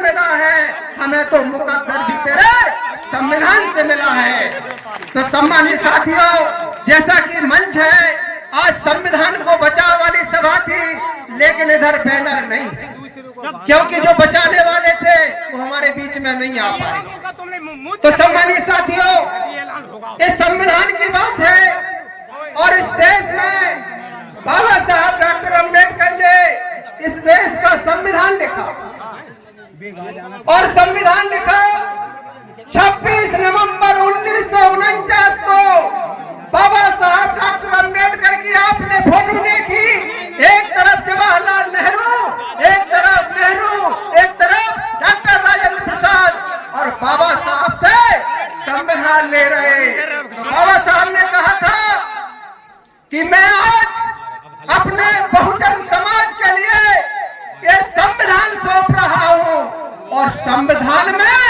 मिला है, हमें तो मुकद्दर भी तेरे संविधान से मिला है। तो सम्मानित साथियों, जैसा कि मंच है, आज संविधान को बचाव वाली सभा थी, लेकिन इधर बैनर नहीं, क्योंकि जो बचाने वाले थे वो हमारे बीच में नहीं आ पाए। तो सम्मानित साथियों, इस संविधान की बात है और इस देश में बाबा साहब डॉक्टर अम्बेडकर ने इस देश का संविधान लिखा और संविधान लिखा 26 नवंबर 1949 को। बाबा साहब डॉक्टर अम्बेडकर की आपने फोटो देखी, एक तरफ जवाहरलाल नेहरू, एक तरफ डॉक्टर राजेंद्र प्रसाद, और बाबा साहब से संविधान ले रहे। बाबा साहब ने कहा था कि मैं आज अपने बहुजन समाज के लिए ये संविधान सौंप रहा हूं, और संविधान में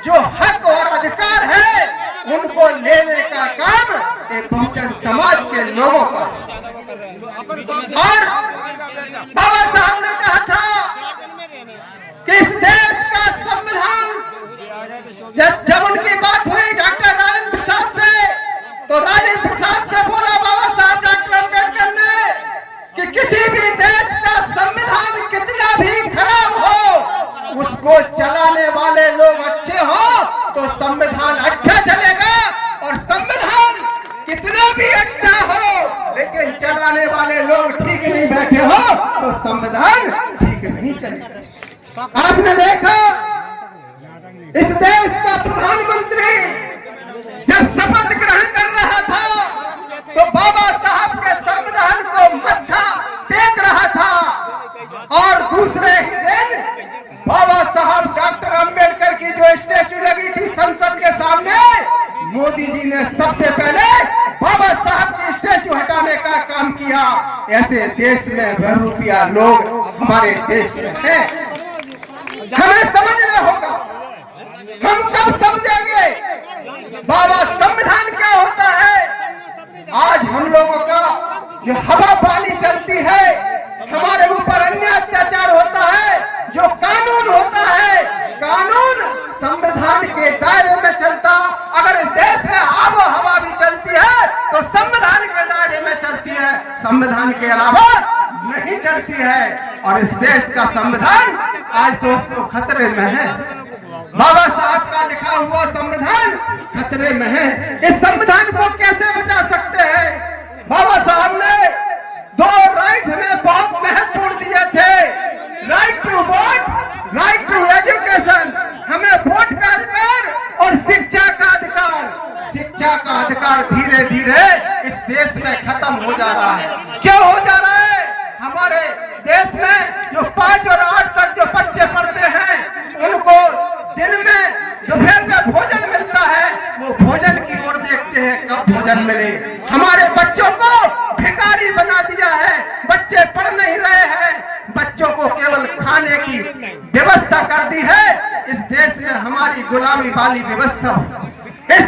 जो हक और अधिकार है उनको लेने का काम एक बहुजन समाज के लोगों का। और बाबा साहब ने कहा था कि इस देश का संविधान, जब उनकी बात हुई डॉक्टर राजेंद्र प्रसाद से, तो राजेंद्र प्रसाद से बोला बाबा साहब डॉक्टर अम्बेडकर ने कि किसी भी देश का संविधान कितना भी खराब हो, उसको चलाने वाले लोग अच्छे हो तो संविधान अच्छा चलेगा, और संविधान कितना भी अच्छा हो लेकिन चलाने वाले लोग ठीक नहीं बैठे हो तो संविधान ठीक नहीं चलेगा। आपने देखा इस देश का प्रधानमंत्री जब शपथ ग्रहण कर रहा था तो बाबा साहब के संविधान को मत्था टेक रहा था, और दूसरे ही दिन बाबा साहब डॉक्टर अम्बेडकर की जो स्टैचू लगी थी संसद के सामने, मोदी जी ने सबसे पहले बाबा साहब की स्टैचू हटाने का काम किया। ऐसे देश में बहुरूपिया लोग हमारे देश में हैं। हमें समझना होगा, हम कब समझेंगे बाबा संविधान क्या होता है। आज हम लोगों का जो हवा पानी चलती है, हमारे ऊपर अन्य अत्याचार होता है, जो कानून होता है, कानून संविधान के दायरे में चलता। अगर इस देश में आबो हवा भी चलती है तो संविधान के दायरे में चलती है, संविधान के अलावा नहीं चलती है। और इस देश का संविधान आज दोस्तों खतरे में है। बाबा साहब का लिखा हुआ संविधान खतरे में है। इस संविधान को कैसे बचा सकते हैं? बाबा साहब ने दो राइट हमें बहुत महत्वपूर्ण दिए थे, right to vote, right to education. हमें वोट का अधिकार और शिक्षा का अधिकार। शिक्षा का अधिकार धीरे धीरे इस देश में खत्म हो जा रहा है। क्यों हो जा रहा है? हमारे देश में जो 5 और 8 तक जो बच्चे पढ़ते हैं, उनको दिन में दोपहर में भोजन मिलता है, वो भोजन की ओर देखते हैं कब भोजन मिले। हमारे बच्चों को भिखारी बना दिया है, बच्चे पढ़ नहीं रहे हैं, बच्चों को केवल खाने की व्यवस्था कर दी है। इस देश में हमारी गुलामी वाली व्यवस्था, इस